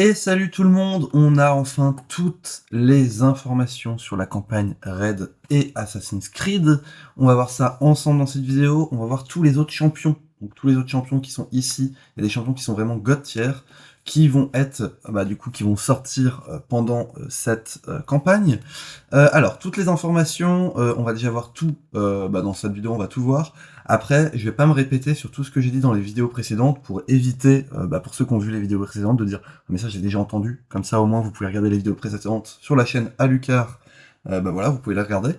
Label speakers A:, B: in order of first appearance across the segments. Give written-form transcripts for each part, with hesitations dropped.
A: Et salut tout le monde, on a enfin toutes les informations sur la campagne Raid et Assassin's Creed. On va voir ça ensemble dans cette vidéo, on va voir tous les autres champions. Donc tous les autres champions qui sont ici, il y a des champions qui sont vraiment god tier, qui vont être, qui vont sortir pendant cette campagne. Alors, toutes les informations, on va déjà voir tout, dans cette vidéo, on va tout voir. Après, je vais pas me répéter sur tout ce que j'ai dit dans les vidéos précédentes pour éviter, pour ceux qui ont vu les vidéos précédentes, de dire « mais ça j'ai déjà entendu », comme ça au moins vous pouvez regarder les vidéos précédentes sur la chaîne Alucard, voilà, vous pouvez les regarder.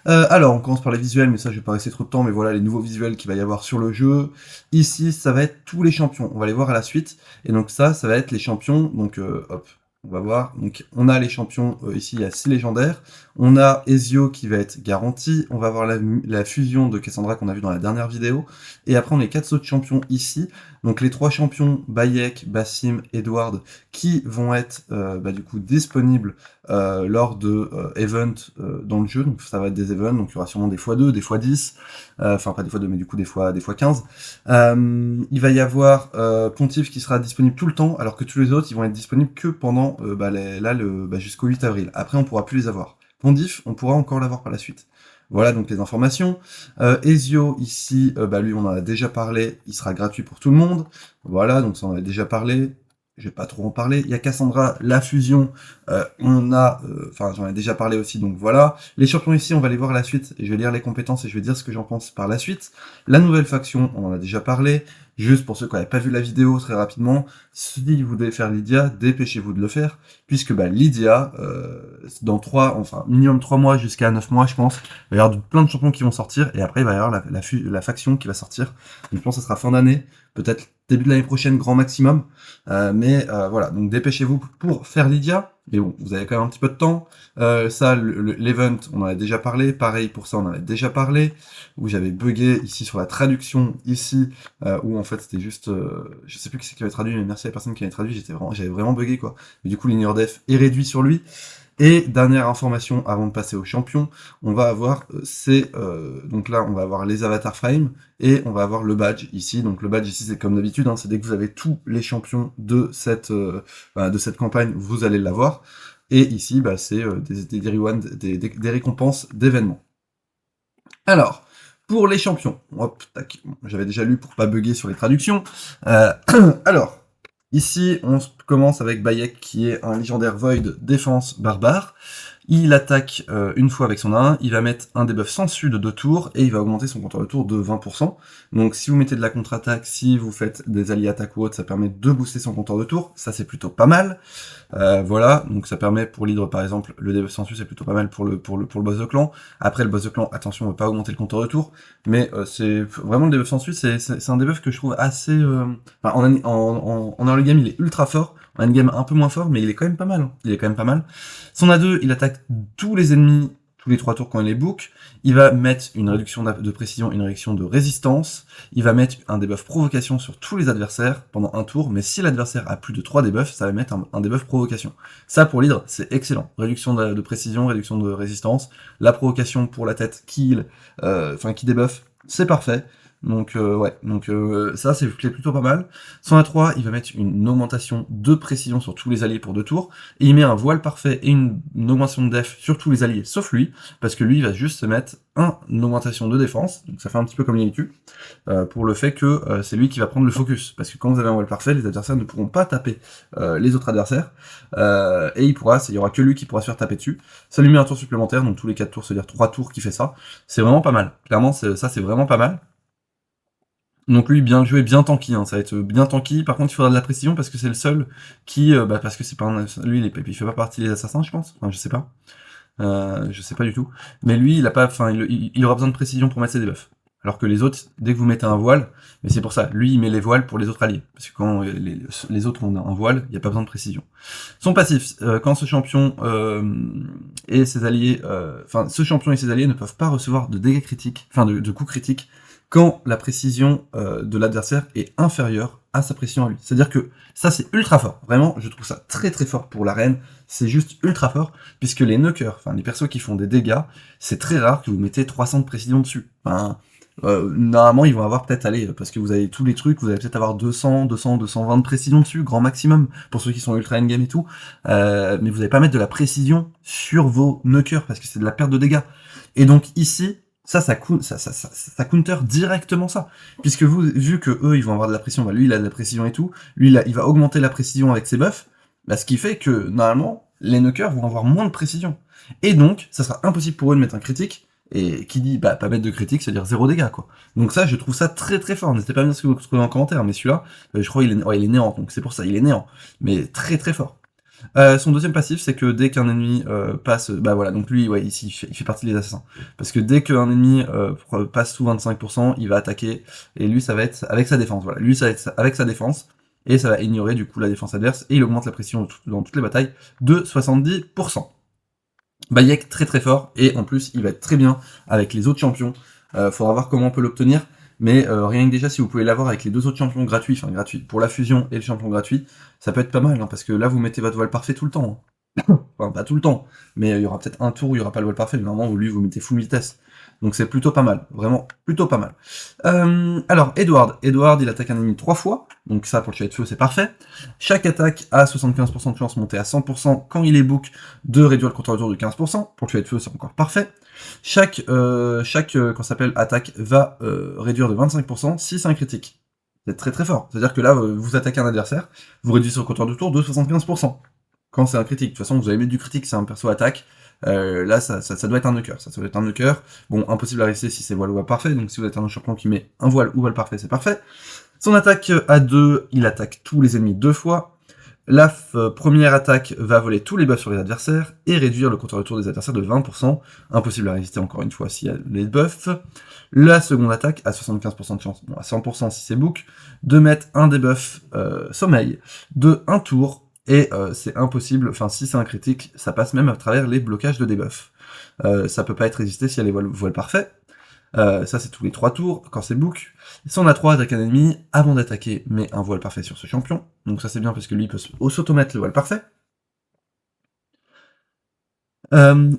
A: Alors, on commence par les visuels, mais ça je vais pas rester trop de temps, mais voilà les nouveaux visuels qu'il va y avoir sur le jeu. Ici, ça va être tous les champions, on va les voir à la suite, et donc ça va être les champions, donc hop, on va voir, donc on a les champions, ici il y a 6 légendaires, on a Ezio qui va être garanti, on va avoir la fusion de Cassandra qu'on a vu dans la dernière vidéo, et après on a les 4 autres champions ici, donc les 3 champions, Bayek, Bassim, Edward, qui vont être du coup disponibles lors de events dans le jeu, donc ça va être des events, donc il y aura sûrement des x2, des x10, enfin pas des x2 mais du coup des fois 15. Il va y avoir Pontiff qui sera disponible tout le temps, alors que tous les autres ils vont être disponibles que pendant jusqu'au 8 avril. Après on pourra plus les avoir. Pontiff, on pourra encore l'avoir par la suite. Voilà donc les informations. Ezio ici, lui on en a déjà parlé, il sera gratuit pour tout le monde. Voilà, donc ça on en a déjà parlé. Je vais pas trop en parler. Il y a Cassandra, la fusion, j'en ai déjà parlé aussi, donc voilà. Les champions ici, on va les voir à la suite, et je vais lire les compétences et je vais dire ce que j'en pense par la suite. La nouvelle faction, on en a déjà parlé. Juste pour ceux qui n'avaient pas vu la vidéo, très rapidement, si vous devez faire Lydia, dépêchez-vous de le faire, puisque Lydia, dans minimum 3 mois jusqu'à 9 mois, je pense, il va y avoir plein de champions qui vont sortir, et après il va y avoir la faction qui va sortir. Donc je pense que ça sera fin d'année, peut-être début de l'année prochaine, grand maximum. Voilà, donc dépêchez-vous pour faire Lydia. Mais bon, vous avez quand même un petit peu de temps. Ça, l'event, on en a déjà parlé. Pareil pour ça, on en a déjà parlé. Où j'avais bugué ici sur la traduction, ici, où en fait c'était juste... je sais plus qui c'est qui avait traduit, mais merci à la personne qui avait traduit, j'avais vraiment bugué, quoi. Mais du coup, l'ignore def est réduit sur lui. Et dernière information avant de passer aux champions, on va avoir donc là on va avoir les avatar frames et on va avoir le badge ici. Donc le badge ici c'est comme d'habitude, c'est dès que vous avez tous les champions de cette campagne, vous allez l'avoir. Et ici c'est des récompenses d'événements. Alors, pour les champions, hop, tac, j'avais déjà lu pour pas bugger sur les traductions. Alors, ici, on commence avec Bayek, qui est un légendaire Void défense barbare. Il attaque une fois avec son 1, il va mettre un debuff sans dessus de 2 tours, et il va augmenter son compteur de tour de 20%. Donc si vous mettez de la contre-attaque, si vous faites des alliés attaques ou autres, ça permet de booster son compteur de tour, ça c'est plutôt pas mal. Voilà, donc ça permet pour l'hydre par exemple, le debuff sans dessus c'est plutôt pas mal pour le boss de clan. Après le boss de clan, attention, on ne veut pas augmenter le compteur de tour, mais c'est vraiment le debuff sans dessus, c'est un debuff que je trouve assez... en early game il est ultra fort, en endgame un peu moins fort, mais il est quand même pas mal. Il est quand même pas mal. Son A2, il attaque tous les ennemis tous les 3 tours quand il les book. Il va mettre une réduction de précision, une réduction de résistance. Il va mettre un debuff provocation sur tous les adversaires pendant un tour, mais si l'adversaire a plus de 3 debuffs, ça va mettre un debuff provocation. Ça pour l'hydre, c'est excellent. Réduction de précision, réduction de résistance. La provocation pour la tête qui débuffe, c'est parfait. Donc ça c'est plutôt pas mal. Son A3, il va mettre une augmentation de précision sur tous les alliés pour 2 tours, et il met un voile parfait et une augmentation de def sur tous les alliés, sauf lui, parce que lui il va juste se mettre une augmentation de défense, donc ça fait un petit peu comme Yanitu, pour le fait que c'est lui qui va prendre le focus, parce que quand vous avez un voile parfait, les adversaires ne pourront pas taper les autres adversaires, et il y aura que lui qui pourra se faire taper dessus. Ça lui met un tour supplémentaire, donc tous les 4 tours, c'est-à-dire 3 tours qui fait ça. C'est vraiment pas mal, clairement ça c'est vraiment pas mal. Donc lui, bien joué, bien tanky, ça va être bien tanky. Par contre, il faudra de la précision parce que c'est le seul qui, parce que c'est pas lui, il fait pas partie des assassins, je pense. Enfin, je sais pas du tout. Mais lui, il aura besoin de précision pour mettre ses debuffs. Alors que les autres, dès que vous mettez un voile, mais c'est pour ça, lui, il met les voiles pour les autres alliés. Parce que quand les autres ont un voile, il n'y a pas besoin de précision. Son passif, quand ce champion et ses alliés, ce champion et ses alliés ne peuvent pas recevoir de dégâts critiques, de coups critiques, quand la précision de l'adversaire est inférieure à sa précision à lui. C'est-à-dire que ça, c'est ultra fort. Vraiment, je trouve ça très très fort pour l'arène. C'est juste ultra fort, puisque les knockers, les persos qui font des dégâts, c'est très rare que vous mettez 300 de précision dessus. Normalement, ils vont avoir peut-être, allez, parce que vous avez tous les trucs, vous allez peut-être avoir 220 de précision dessus, grand maximum, pour ceux qui sont ultra endgame et tout, mais vous n'allez pas mettre de la précision sur vos knockers, parce que c'est de la perte de dégâts. Et donc ici, ça counter directement ça. Puisque vu que eux, ils vont avoir de la précision, bah lui, il a de la précision et tout, lui, il va augmenter la précision avec ses buffs, bah, ce qui fait que, normalement, les knockers vont avoir moins de précision. Et donc, ça sera impossible pour eux de mettre un critique, et qui dit, bah, pas mettre de critique, c'est-à-dire 0 dégâts, quoi. Donc ça, je trouve ça très très fort. N'hésitez pas à me dire ce que vous trouvez en commentaire, mais celui-là, je crois il est néant, donc c'est pour ça, il est néant. Mais très très fort. Son deuxième passif, c'est que dès qu'un ennemi passe... Bah voilà, donc lui, ouais, ici, il fait partie des assassins. Parce que dès qu'un ennemi passe sous 25%, il va attaquer, et lui, ça va être avec sa défense. Voilà, lui, ça va être avec sa défense, et ça va ignorer du coup la défense adverse, et il augmente la pression dans toutes les batailles de 70%. Bayek, très très fort, et en plus, il va être très bien avec les autres champions. Faudra voir comment on peut l'obtenir, mais rien que déjà, si vous pouvez l'avoir avec les deux autres champions gratuits, enfin gratuits, pour la fusion et le champion gratuit, ça peut être pas mal, hein, parce que là, vous mettez votre voile parfait tout le temps. Hein. Enfin, pas tout le temps, mais il y aura peut-être un tour où il n'y aura pas le voile parfait, mais normalement, lui, vous mettez full vitesse. Donc c'est plutôt pas mal, vraiment plutôt pas mal. Alors, Edward, il attaque un ennemi 3 fois, donc ça, pour le chevalier de feu, c'est parfait. Chaque attaque a 75% de chance montée à 100% quand il est book, de réduire le compteur de tour de 15%. Pour le chevalier de feu, c'est encore parfait. Chaque qu'on s'appelle attaque va réduire de 25% si c'est un critique. C'est très très fort. C'est-à-dire que là, vous attaquez un adversaire, vous réduisez le compteur de tour de 75%. Quand c'est un critique, de toute façon, vous allez mettre du critique, c'est un perso attaque. Là, ça doit être un knocker. Ça doit être un knocker. Bon, impossible à résister si c'est voile ou voile parfait. Donc, si vous êtes un champion qui met un voile ou voile parfait, c'est parfait. Son attaque à 2, il attaque tous les ennemis 2 fois. La première attaque va voler tous les buffs sur les adversaires et réduire le compteur de tour des adversaires de 20%. Impossible à résister encore une fois s'il y a les buffs. La seconde attaque a 75% de chance, bon à 100% si c'est book, de mettre un debuff sommeil de 1 tour. Et c'est impossible, enfin si c'est un critique, ça passe même à travers les blocages de debuff. Ça peut pas être résisté si elle est voile parfait. Ça c'est tous les 3 tours, quand c'est book. Si on a 3 attaques un ennemi, avant d'attaquer, met un voile parfait sur ce champion. Donc ça c'est bien parce que lui peut s'automettre le voile parfait.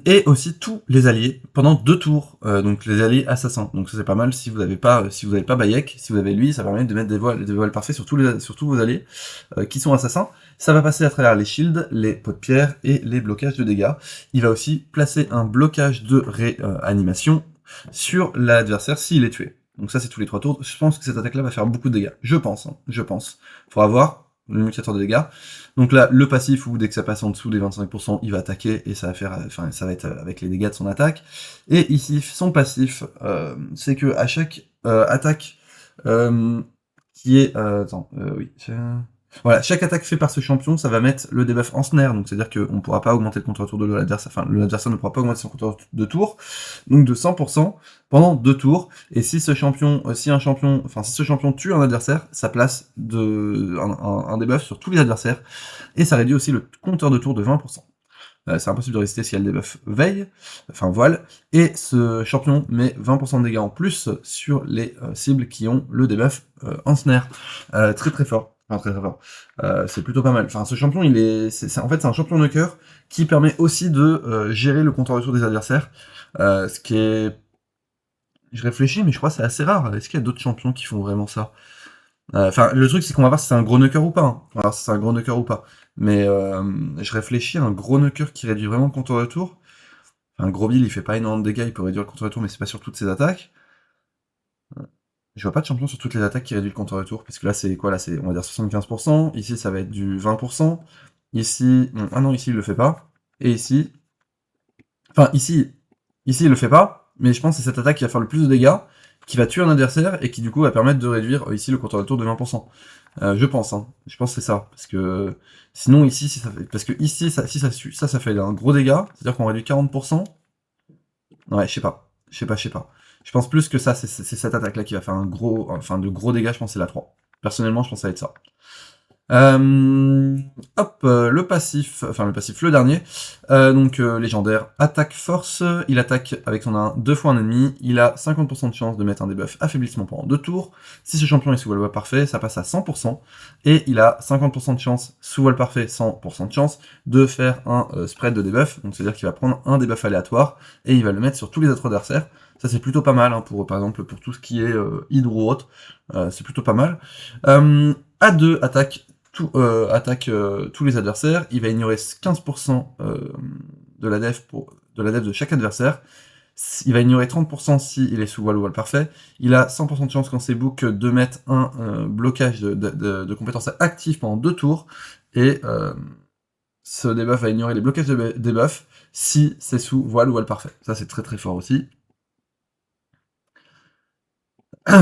A: Et aussi tous les alliés pendant 2 tours, donc les alliés assassins. Donc ça c'est pas mal si vous avez pas Bayek, si vous avez lui, ça permet de mettre des voiles parfaits sur tous vos alliés qui sont assassins. Ça va passer à travers les shields, les pots de pierre et les blocages de dégâts. Il va aussi placer un blocage de réanimation sur l'adversaire s'il est tué. Donc ça c'est tous les 3 tours. Je pense que cette attaque là va faire beaucoup de dégâts. Je pense. Faudra voir le multiplicateur de dégâts. Donc là, le passif, où dès que ça passe en dessous des 25%, il va attaquer, et ça va faire, enfin, ça va être avec les dégâts de son attaque. Et ici, son passif, c'est que à chaque attaque qui est... oui... Voilà, chaque attaque faite par ce champion, ça va mettre le debuff en snare, donc c'est-à-dire qu'on ne pourra pas augmenter le compteur de tour de l'adversaire, enfin l'adversaire ne pourra pas augmenter son compteur de tour, donc de 100% pendant 2 tours, et si ce champion, si ce champion tue un adversaire, ça place un debuff sur tous les adversaires, et ça réduit aussi le compteur de tour de 20%. C'est impossible de résister si elle debuff veille, enfin voile, et ce champion met 20% de dégâts en plus sur les cibles qui ont le debuff en snare. Très très fort. Enfin, très très fort. C'est plutôt pas mal. Enfin, ce champion, en fait, c'est un champion knocker qui permet aussi de gérer le compteur de tour des adversaires. Ce qui est... Je réfléchis, mais je crois que c'est assez rare. Est-ce qu'il y a d'autres champions qui font vraiment ça? Enfin, le truc, c'est qu'on va voir si c'est un gros knocker ou pas. Hein. On va voir si c'est un gros knocker ou pas. Mais je réfléchis, un gros knocker qui réduit vraiment le compteur de tour. Enfin, un gros bill, il fait pas énormément de dégâts, il peut réduire le compteur de tour, mais c'est pas sur toutes ses attaques. Je vois pas de champion sur toutes les attaques qui réduit le compteur de tour, parce que là c'est quoi, là c'est on va dire 75%, ici ça va être du 20%, ici, bon, ah non, ici il le fait pas, et ici, enfin ici il le fait pas, mais je pense que c'est cette attaque qui va faire le plus de dégâts, qui va tuer un adversaire, et qui du coup va permettre de réduire ici le compteur de tour de 20%. Je pense que c'est ça, parce que sinon ici, si ça fait, parce que ici, ça fait un gros dégât, c'est-à-dire qu'on réduit 40%, ouais, je sais pas. Je pense plus que ça, c'est cette attaque-là qui va faire de gros dégâts, je pense que c'est la 3. Personnellement, je pense que ça va être ça. Le passif, le dernier, légendaire, attaque force, il attaque avec son 1 2 fois un ennemi, il a 50% de chance de mettre un debuff affaiblissement pendant 2 tours, si ce champion est sous voile parfait, ça passe à 100%, et il a 50% de chance, sous voile parfait, 100% de chance, de faire un spread de debuff, donc c'est-à-dire qu'il va prendre un debuff aléatoire, et il va le mettre sur tous les autres adversaires, Ça c'est plutôt pas mal, hein, pour par exemple pour tout ce qui est hydro ou autre, c'est plutôt pas mal. A2 attaque tous les adversaires, il va ignorer 15% de la def de chaque adversaire. Il va ignorer 30% s'il est sous voile ou voile parfait. Il a 100% de chance quand c'est book de mettre un blocage de compétences actives pendant 2 tours. Et ce debuff va ignorer les blocages de debuff si c'est sous voile ou voile parfait. Ça c'est très très fort aussi.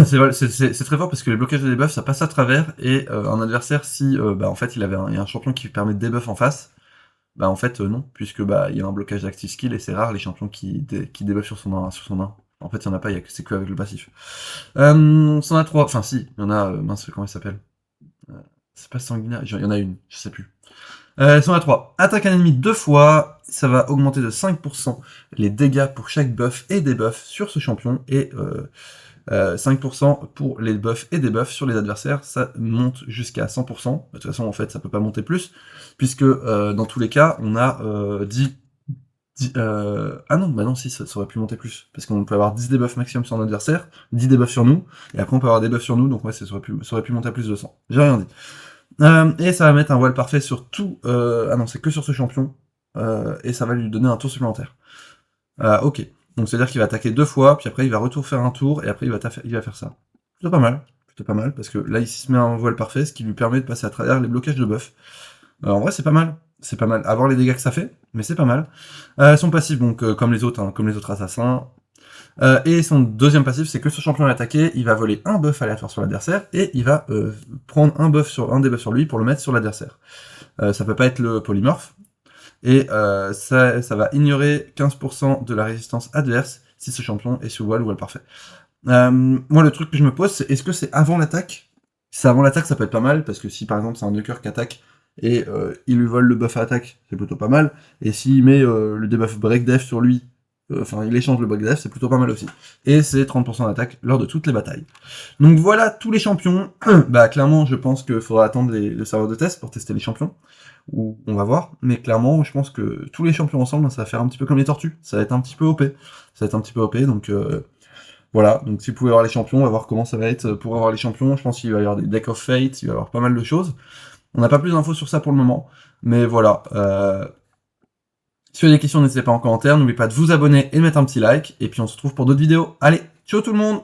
A: C'est très fort parce que les blocages de debuff ça passe à travers, et un adversaire, si en fait il y a un champion qui permet de debuff en face, en fait non, puisque il y a un blocage d'active skill, et c'est rare les champions qui debuffent sur son 1. En fait il y en a pas, c'est que avec le passif. C'en a 3, enfin si, il y en a, mince, comment il s'appelle, c'est pas sanguinaire, il y en a une, je sais plus. C'en a 3, attaque un ennemi 2 fois, ça va augmenter de 5% les dégâts pour chaque buff et debuff sur ce champion, et 5% pour les buffs et debuffs sur les adversaires, ça monte jusqu'à 100%. De toute façon, en fait, ça peut pas monter plus, puisque dans tous les cas, on a 10 ah non, non, si, ça aurait pu monter plus, parce qu'on peut avoir 10 debuffs maximum sur un adversaire, 10 debuffs sur nous, et après on peut avoir des buffs sur nous, donc ouais, ça aurait pu monter à plus de 100. J'ai rien dit. Et ça va mettre un voile parfait sur tout... ah non, c'est que sur ce champion, et ça va lui donner un tour supplémentaire. Ok. Donc c'est-à-dire qu'il va attaquer 2 fois, puis après il va faire un tour, et après il va faire ça. Plutôt pas mal, parce que là il se met un voile parfait, ce qui lui permet de passer à travers les blocages de buff. En vrai c'est pas mal, à voir les dégâts que ça fait, mais c'est pas mal. Son passif, donc comme les autres, comme les autres assassins. Et son deuxième passif, c'est que ce champion est attaqué, il va voler un buff aléatoire sur l'adversaire, et il va prendre un debuff sur lui pour le mettre sur l'adversaire. Ça peut pas être le polymorphe, et ça va ignorer 15% de la résistance adverse si ce champion est sous voile ou voile parfait. Moi, le truc que je me pose, c'est est-ce que c'est avant l'attaque? Si c'est avant l'attaque, ça peut être pas mal, parce que si par exemple c'est un Nuker qui attaque et il lui vole le buff à attaque, c'est plutôt pas mal. Et s'il met le debuff break def sur lui, enfin il échange le break def, c'est plutôt pas mal aussi. Et c'est 30% d'attaque lors de toutes les batailles. Donc voilà tous les champions. Clairement, je pense qu'il faudra attendre le serveur de test pour tester les champions. Ou on va voir, mais clairement, je pense que tous les champions ensemble, ça va faire un petit peu comme les tortues. Ça va être un petit peu OP. Donc voilà, donc si vous pouvez avoir les champions, on va voir comment ça va être pour avoir les champions. Je pense qu'il va y avoir des Deck of Fate, il va y avoir pas mal de choses. On n'a pas plus d'infos sur ça pour le moment, mais voilà. Si vous avez des questions, n'hésitez pas en commentaire, n'oubliez pas de vous abonner et de mettre un petit like, et puis on se retrouve pour d'autres vidéos. Allez, ciao tout le monde!